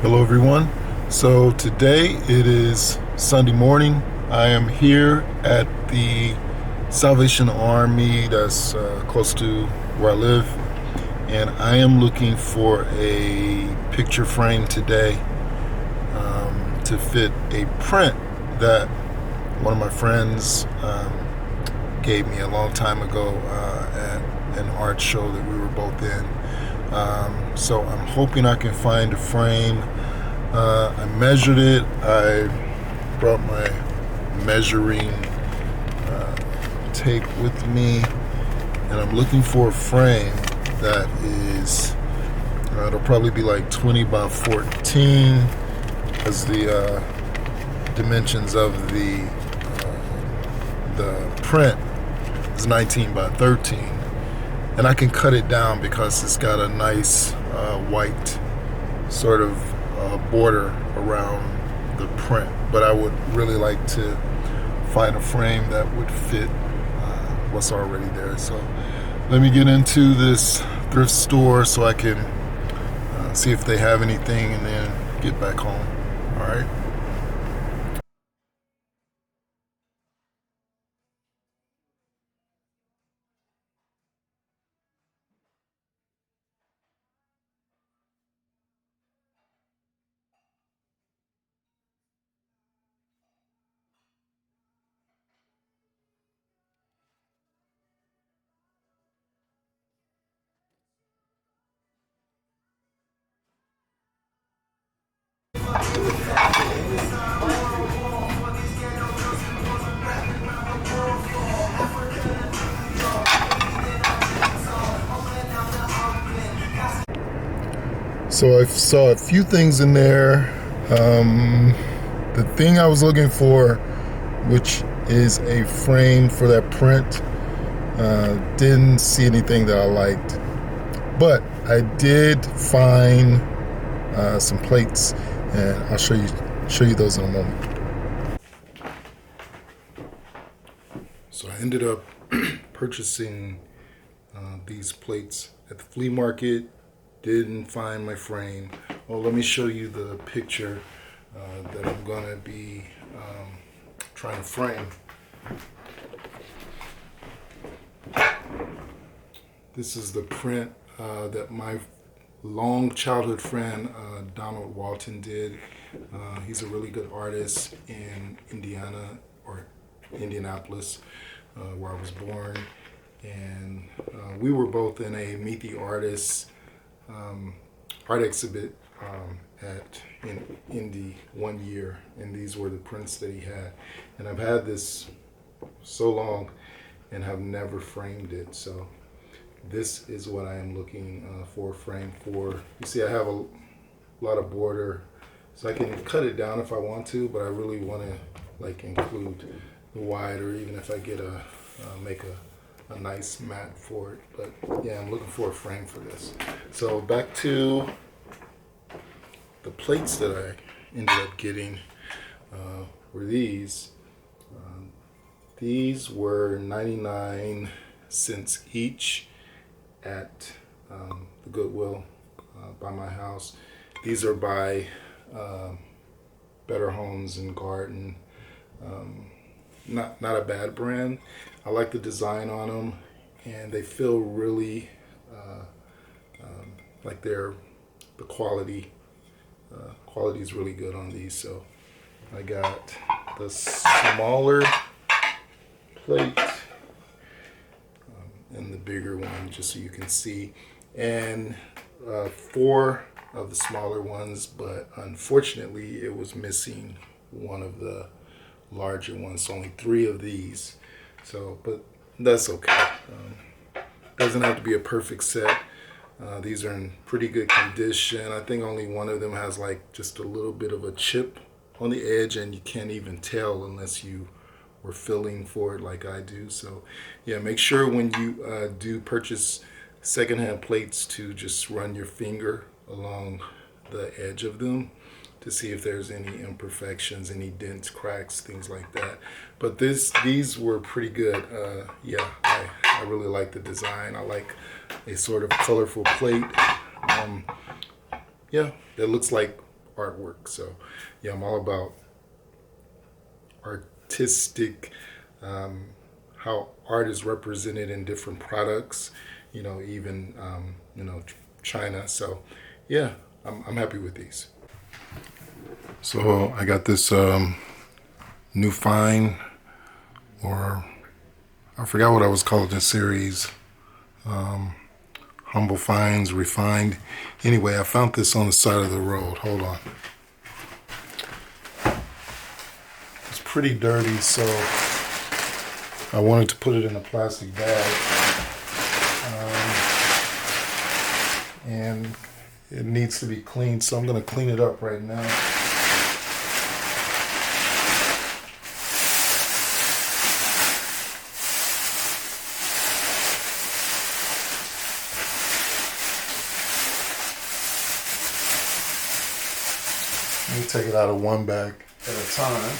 Hello everyone. So today it is Sunday morning. I am here at the Salvation Army that's close to where I live, and I am looking for a picture frame today to fit a print that one of my friends gave me a long time ago at an art show that we were both in. So I'm hoping I can find a frame. I measured it. I brought my measuring tape with me, and I'm looking for a frame that is, it'll probably be like 20 by 14 as the dimensions of the print is 19 by 13. And I can cut it down because it's got a nice white sort of border around the print. But I would really like to find a frame that would fit what's already there. So let me get into this thrift store so I can see if they have anything and then get back home. All right. So I saw a few things in there. The thing I was looking for, which is a frame for that print, didn't see anything that I liked. But I did find some plates, and I'll show you those in a moment. So I ended up purchasing these plates at the flea market. Didn't find my frame. Well, let me show you the picture that I'm gonna be trying to frame. This is the print that my long childhood friend Donald Walton did. He's a really good artist in Indiana, or Indianapolis, where I was born, and we were both in a Meet the Artists art exhibit in Indy one year, and these were the prints that he had. And I've had this so long and have never framed it. So this is what I am looking for a frame for. You see, I have a lot of border, so I can cut it down if I want to, but I really want to like include the wide, or even if I get make a nice mat for it. But yeah, I'm looking for a frame for this. So back to the plates that I ended up getting were these. These were 99 cents each at the Goodwill by my house. These are by Better Homes and Garden. Not a bad brand. I like the design on them, and they feel really like the quality is really good on these. So I got the smaller plate and the bigger one, just so you can see, and 4 of the smaller ones, but unfortunately it was missing one of the larger ones, so only 3 of these. So, but that's okay. Doesn't have to be a perfect set. These are in pretty good condition. I think only one of them has like just a little bit of a chip on the edge, and you can't even tell unless you were feeling for it like I do. So yeah, make sure when you do purchase secondhand plates to just run your finger along the edge of them to see if there's any imperfections, any dents, cracks, things like that. But these were pretty good. Yeah, I really like the design. I like a sort of colorful plate. Yeah, that looks like artwork. So yeah, I'm all about artistic, how art is represented in different products, even China. So yeah, I'm happy with these. So I got this new find, or I forgot what I was calling this series. Humble Finds, Refined. Anyway, I found this on the side of the road. Hold on. It's pretty dirty, so I wanted to put it in a plastic bag. And it needs to be cleaned, so I'm going to clean it up right now. Let me take it out of one bag at a time.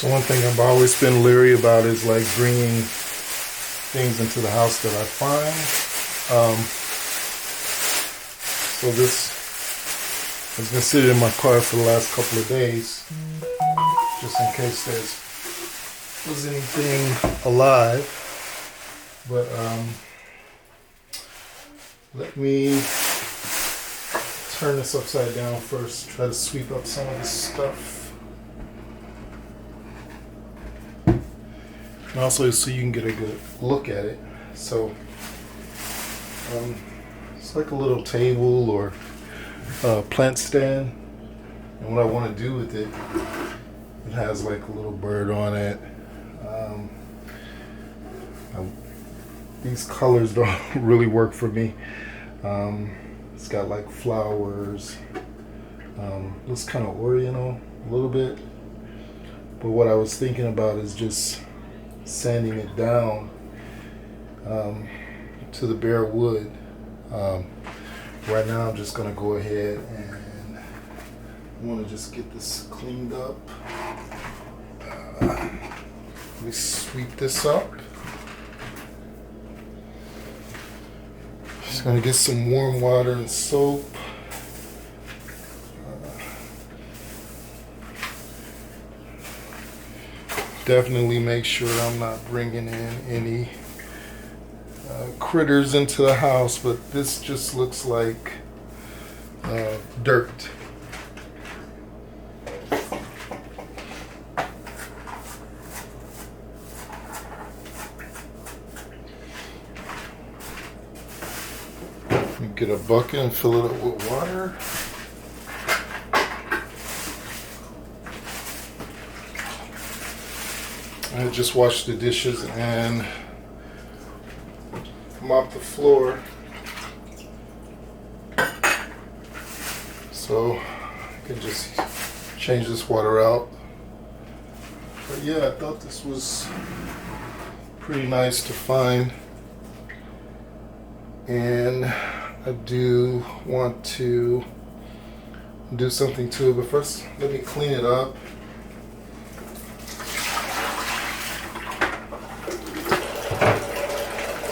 So one thing I've always been leery about is like bringing things into the house that I find. So this has been sitting in my car for the last couple of days, just in case there's anything alive. But let me turn this upside down first, try to sweep up some of this stuff. And also so you can get a good look at it. So it's like a little table or plant stand. And what I want to do with it, it has like a little bird on it. These colors don't really work for me. It's got like flowers. Looks kind of oriental a little bit. But what I was thinking about is just sanding it down to the bare wood. Right now I'm just gonna go ahead and I want to just get this cleaned up. Let me sweep this up. Just gonna get some warm water and soap. Definitely make sure I'm not bringing in any critters into the house, but this just looks like dirt. Let me get a bucket and fill it up with water. I just washed the dishes and mopped the floor. So I can just change this water out. But yeah, I thought this was pretty nice to find. And I do want to do something to it, but first let me clean it up.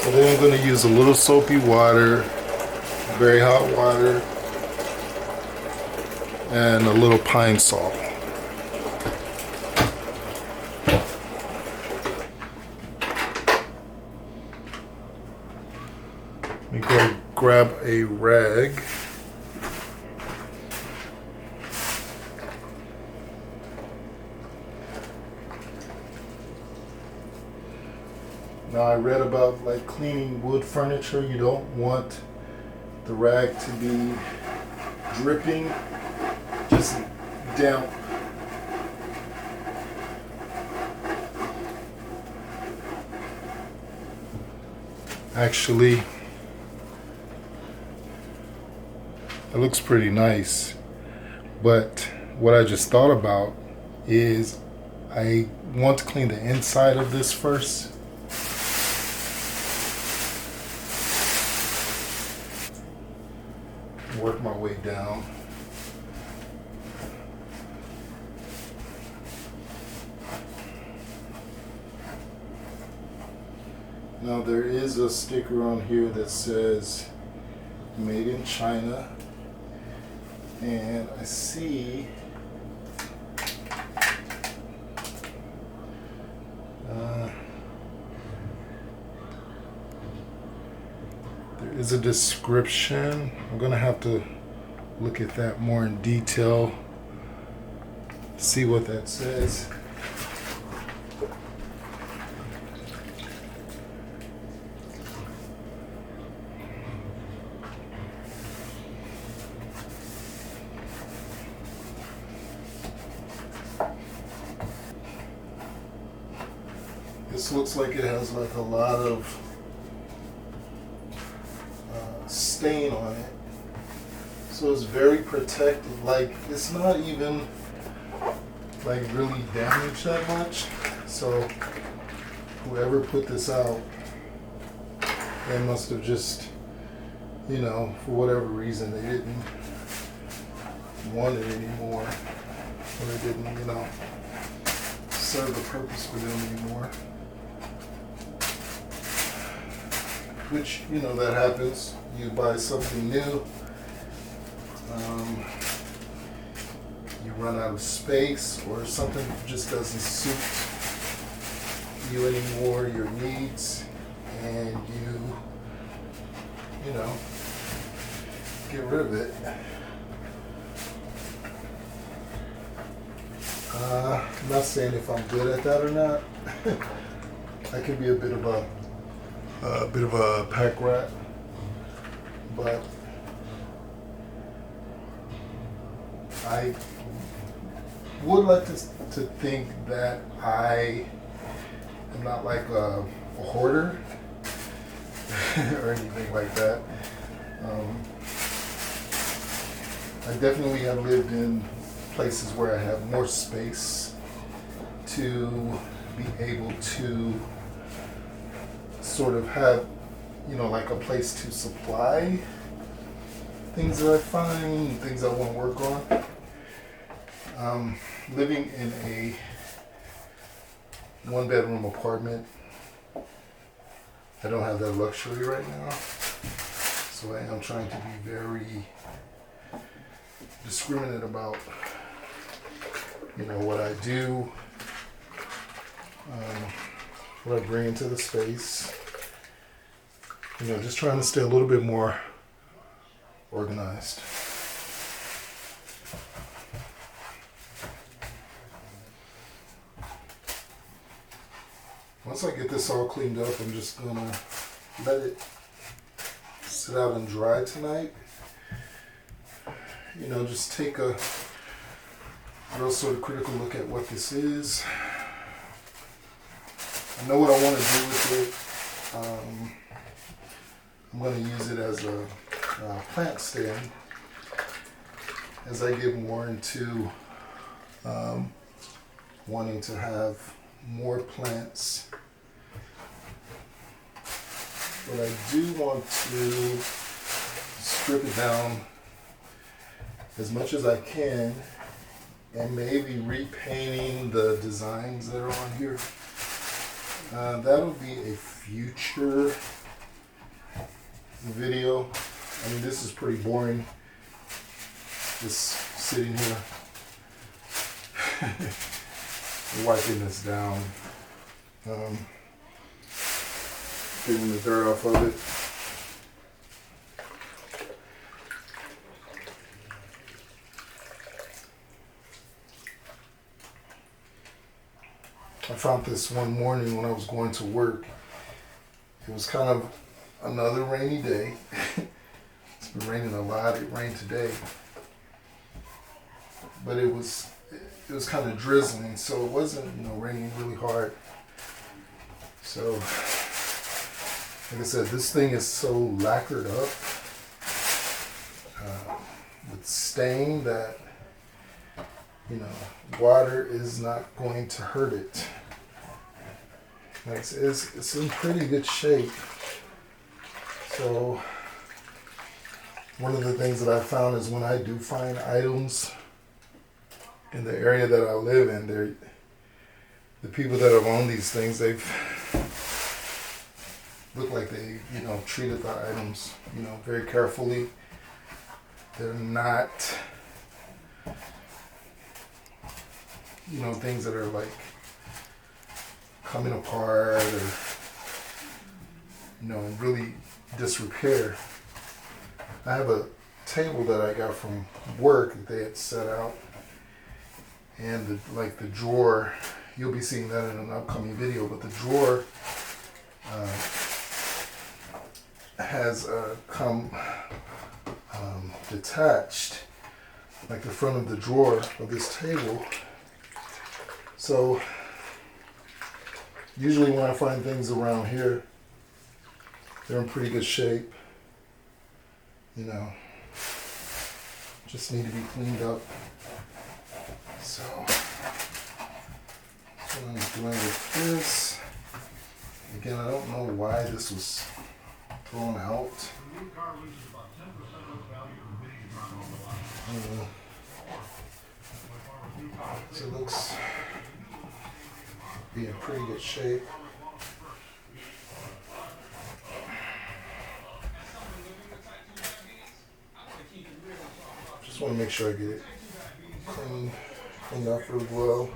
So then I'm going to use a little soapy water, very hot water, and a little pine salt. Let me go grab a rag. Now I read about like cleaning wood furniture, you don't want the rag to be dripping, just damp. Actually, it looks pretty nice. But what I just thought about is I want to clean the inside of this first. Work my way down. Now there is a sticker on here that says made in China, and I see there is a description. I'm gonna have to look at that more in detail, see what that says. This looks like it has like a lot of stain on it, so it's very protected. Like, it's not even like really damaged that much. So whoever put this out, they must have just, you know, for whatever reason, they didn't want it anymore, or it didn't, you know, serve a purpose for them anymore. Which, you know, that happens. You buy something new, you run out of space, or something just doesn't suit you anymore, your needs, and you know, get rid of it. I'm not saying if I'm good at that or not. I could be a bit of a pack rat, but I would like to think that I am not like a hoarder or anything like that. I definitely have lived in places where I have more space to be able to sort of have, you know, like a place to supply things that I find, things I want to work on. Living in a one-bedroom apartment, I don't have that luxury right now, so I am trying to be very discriminate about, you know, what I do, what I bring into the space. You know, just trying to stay a little bit more organized. Once I get this all cleaned up, I'm just gonna let it sit out and dry tonight. You know, just take a real sort of critical look at what this is. I know what I want to do with it. I'm going to use it as a plant stand as I get more into wanting to have more plants. But I do want to strip it down as much as I can, and maybe repainting the designs that are on here. That'll be a future video. I mean, this is pretty boring, just sitting here wiping this down, getting the dirt off of it. I found this one morning when I was going to work. It was kind of another rainy day. It's been raining a lot. It rained today, but it was kind of drizzling, so it wasn't, you know, raining really hard. So, like I said, this thing is so lacquered up with stain that You know, water is not going to hurt it. It's in pretty good shape. So one of the things that I found is when I do find items in the area that I live in, the people that have owned these things, they've looked like they, you know, treated the items, you know, very carefully. They're not, you know, things that are like coming apart or, you know, in really disrepair. I have a table that I got from work that they had set out, and the drawer, you'll be seeing that in an upcoming video, but the drawer has come detached, like the front of the drawer of this table. So usually when I find things around here, they're in pretty good shape. You know, just need to be cleaned up. So that's what I'm doing with this. Again, I don't know why this was thrown out. So it looks to be in pretty good shape. Just want to make sure I get it cleaned up really well.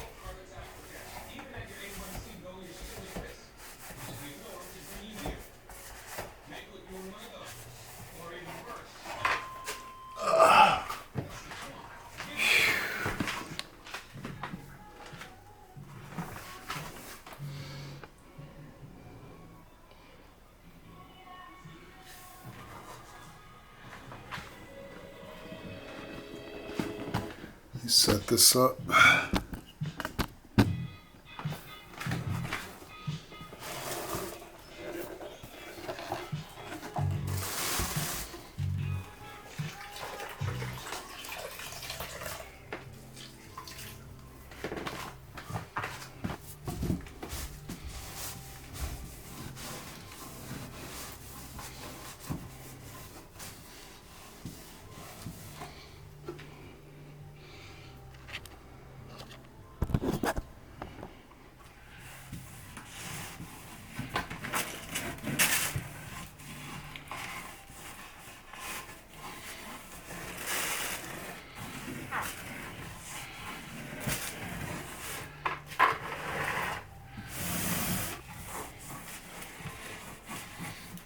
Let me set this up.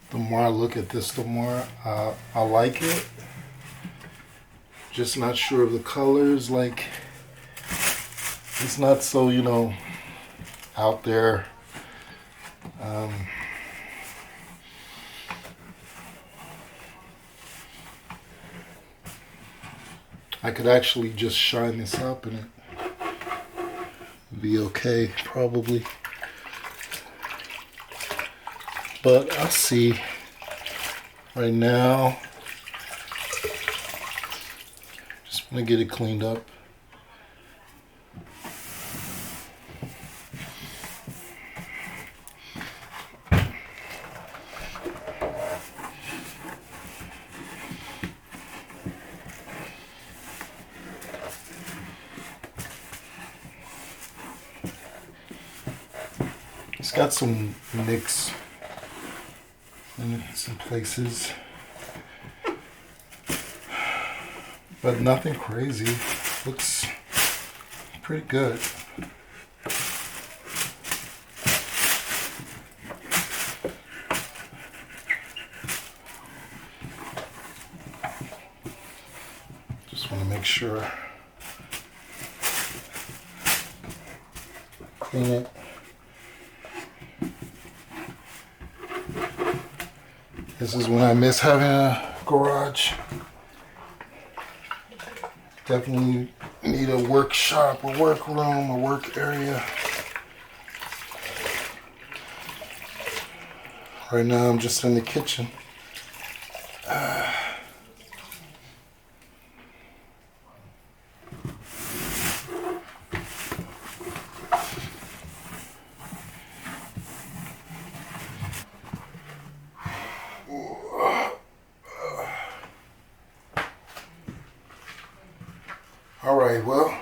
The more I look at this, the more I like it. Just not sure of the colors. Like, it's not so, you know, out there. I could actually just shine this up and it'd be okay, probably. But I'll see. Right now, just want to get it cleaned up. It's got some nicks in some places, but nothing crazy. Looks pretty good. Just want to make sure clean it. This is when I miss having a garage. Definitely need a workshop, a workroom, a work area. Right now I'm just in the kitchen. All right, well,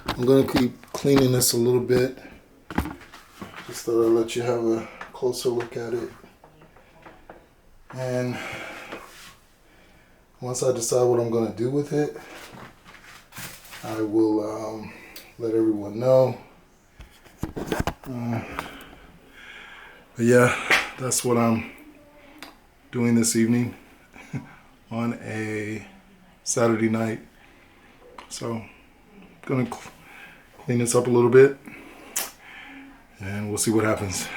I'm gonna keep cleaning this a little bit. Just thought I'd let you have a closer look at it. And once I decide what I'm gonna do with it, I will let everyone know. But yeah, that's what I'm doing this evening on a Saturday night. So I'm gonna clean this up a little bit and we'll see what happens.